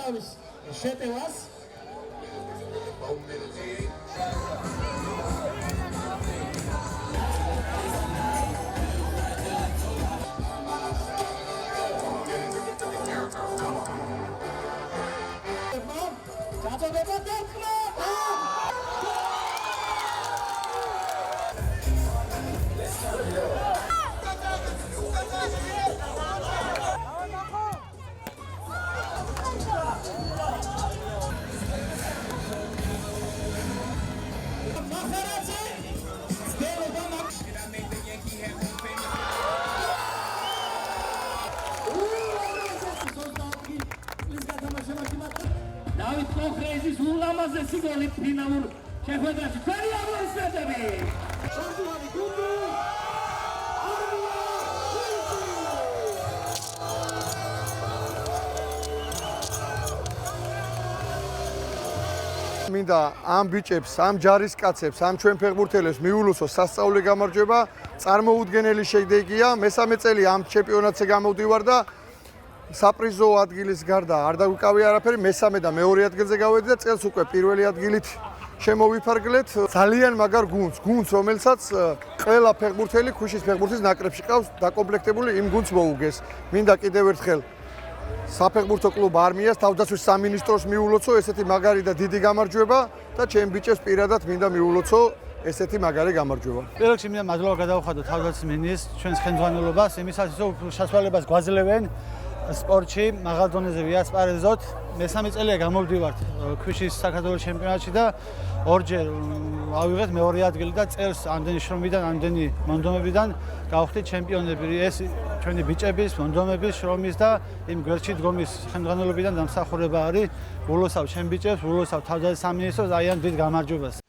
მოწამის შეტევას. დავით მოხრეიზის ულამაზესი გოლი ფინალურ შეხვედრაში. თქვენი აპლოდისმენტები. შორტული გუნდი მინდა ამ ბიჭებს, ამ ჯარისკაცებს, ამ ჩვენ ფეხბურთელებს მიულოცო სასწაული გამარჯვება, წარმოუდგენელი შედეგია. მესამე წელი ამ ჩემპიონატზე გამოვდივარ და საპრიზო ადგილის გარდა არ დაგვიკავია არაფერი, მესამე და მეორე ადგილზე გავედი და წელს უკვე პირველი ადგილით შემოვიფარგლეთ. ძალიან მაგარ გუნდს, რომელსაც ყველა ფეხბურთელი ქუჩის ფეხბურთის ნაკრებში ყავს დაკომპლექტებული, იმ გუნდს მოუგეს. მინდა კიდევ ერთხელ საფეხბურთო კლუბ არმიას, თავდაცვის სამინისტროს მიულოცო ესეთი მაგარი და დიდი გამარჯვება და ჩემ ბიჭებს პირადად მინდა მიულოცო ესეთი მაგარი გამარჯვება. პირველ რიგში მინდა მადლობა გადავხადო თავდაცვის მინისტრს, ჩვენს ხელმძღვანელობას, იმისათვის რომ შესაძლებლობას გვაძლევენ სპორტში მაღალ დონეზე ვიასპარეზოთ. მესამე წელია გამოვდივართ ქვიშის საქართველოს ჩემპიონატში და ორჯერ ავიღეთ მეორე ადგილი და წელს ამდენი შრომიდან, ამდენი მონდომებიდან გავხდით ჩემპიონები. ეს ჩვენი ბიჭების, მონდომების, შრომის და იმ გვერდში დგომის ხელმძღვანელობიდან დამსახურება არის. ულოცავ ჩემ ბიჭებს, ულოცავ თავდაცვის სამინისტროს აი ამ დიდ გამარჯვებას.